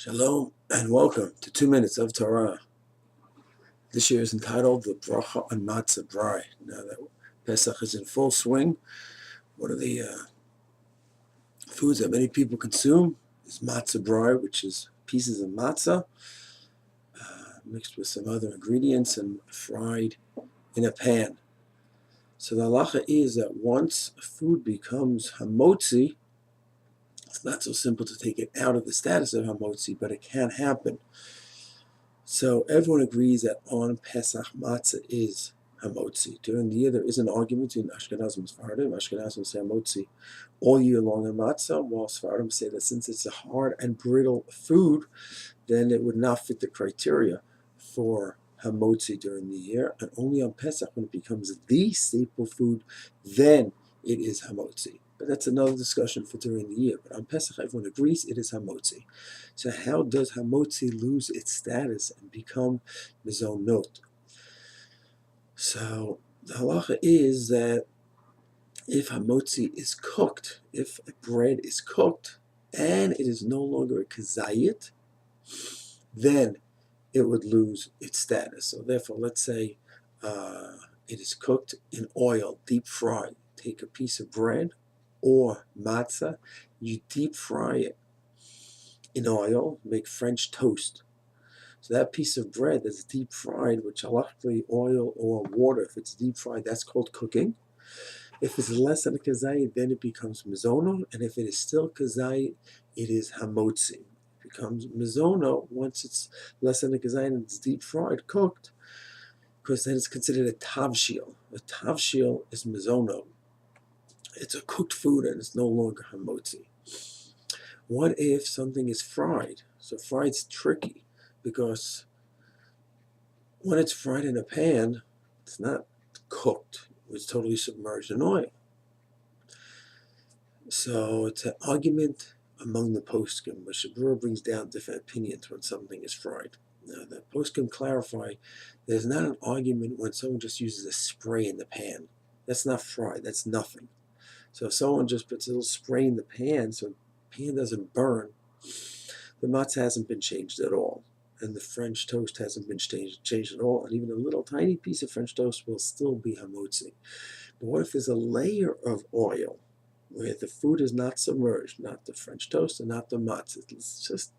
Shalom and welcome to 2 Minutes of Torah. This year is entitled the Beracha on Matzah, Brai. Now that Pesach is in full swing, one of the foods that many people consume is matzah brai, which is pieces of matzah mixed with some other ingredients and fried in a pan. So the halacha is that once a food becomes hamotzi, it's not so simple to take it out of the status of hamotzi, but it can happen. So everyone agrees that on Pesach matzah is hamotzi. During the year, there is an argument between Ashkenaz and Sephardim. Ashkenazim say hamotzi all year long in matzah, while Sephardim say that since it's a hard and brittle food, then it would not fit the criteria for hamotzi during the year, and only on Pesach, when it becomes the staple food, then it is hamotzi. But that's another discussion for during the year. But on Pesach, everyone agrees it is hamotzi. So how does hamotzi lose its status and become mizonot? So the halacha is that if hamotzi is cooked, if bread is cooked, and it is no longer a kazayit, then it would lose its status. So therefore, let's say it is cooked in oil, deep fried. Take a piece of bread or matzah, you deep fry it in oil, make French toast. So that piece of bread that's deep fried, which halachically oil or water, if it's deep fried, that's called cooking. If it's less than a kazayit, then it becomes mizono, and if it is still kazayit, it is hamotzi. It becomes mizono once it's less than a kazayit and it's deep fried, cooked, because then it's considered a tavshil. A tavshil is mizono. It's a cooked food and it's no longer hamotzi. What if something is fried? So fried's tricky because when it's fried in a pan, it's not cooked. It's totally submerged in oil. So it's an argument among the poskim, which the Brai brings down different opinions when something is fried. Now, the poskim clarify there's not an argument when someone just uses a spray in the pan. That's not fried. That's nothing. So if someone just puts a little spray in the pan so the pan doesn't burn, the matzah hasn't been changed at all. And the French toast hasn't been changed at all. And even a little tiny piece of French toast will still be hamotzi. But what if there's a layer of oil where the food is not submerged, not the French toast and not the matzah? It just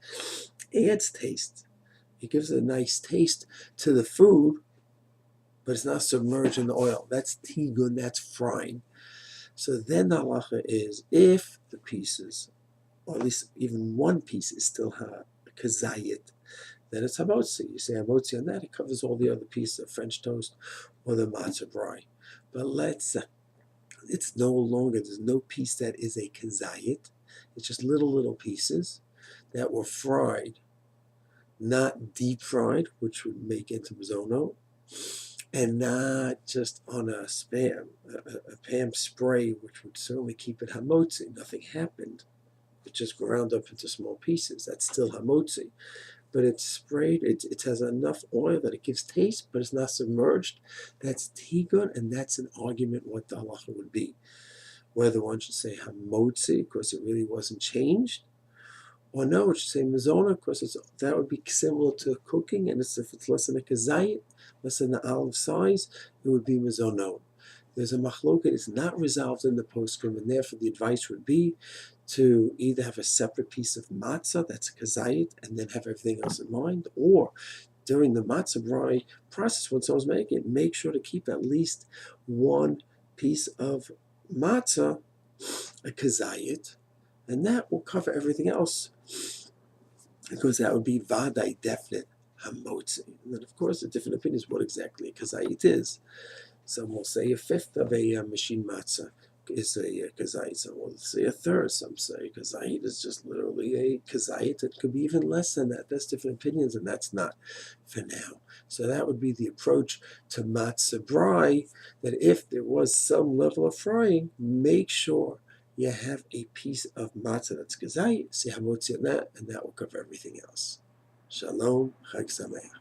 adds taste. It gives a nice taste to the food, but it's not submerged in the oil. That's tigun, that's frying. So then the halacha is, if the pieces, or at least even one piece, is still kazayit, then it's hamotzi. You say hamotzi on that, it covers all the other pieces of French toast or the matzah brai. But it's no longer, there's no piece that is a kazayit. It's just little pieces that were fried, not deep fried, which would make into mizono, and not just on a pan spray, which would certainly keep it hamotzi. Nothing happened. It just ground up into small pieces. That's still hamotzi. But it's sprayed, it has enough oil that it gives taste, but it's not submerged. That's tigun, and that's an argument what the halacha would be. Whether one should say hamotzi, because it really wasn't changed, or no, it should say mizona, because that would be similar to cooking, and if it's less than a kazayit, less than the olive size, it would be mizono. There's a machloket, it's not resolved in the postscript, and therefore the advice would be to either have a separate piece of matzah that's a kazayit and then have everything else in mind, or during the matzah brai process when someone's making it, make sure to keep at least one piece of matzah, a kazayit, and that will cover everything else, because that would be vadai, definite hamotzi. And then of course the different opinions what exactly a kazayit is. Some will say a fifth of a machine matzah is a kazayit. Some will say a third. Some say kazayit is just literally a kazayit. It could be even less than that. That's different opinions, and that's not for now. So that would be the approach to matzah brai, that if there was some level of frying, make sure you have a piece of matzah that's kazayit, say hamotzi on that, and that will cover everything else. Shalom, Chag Sameach.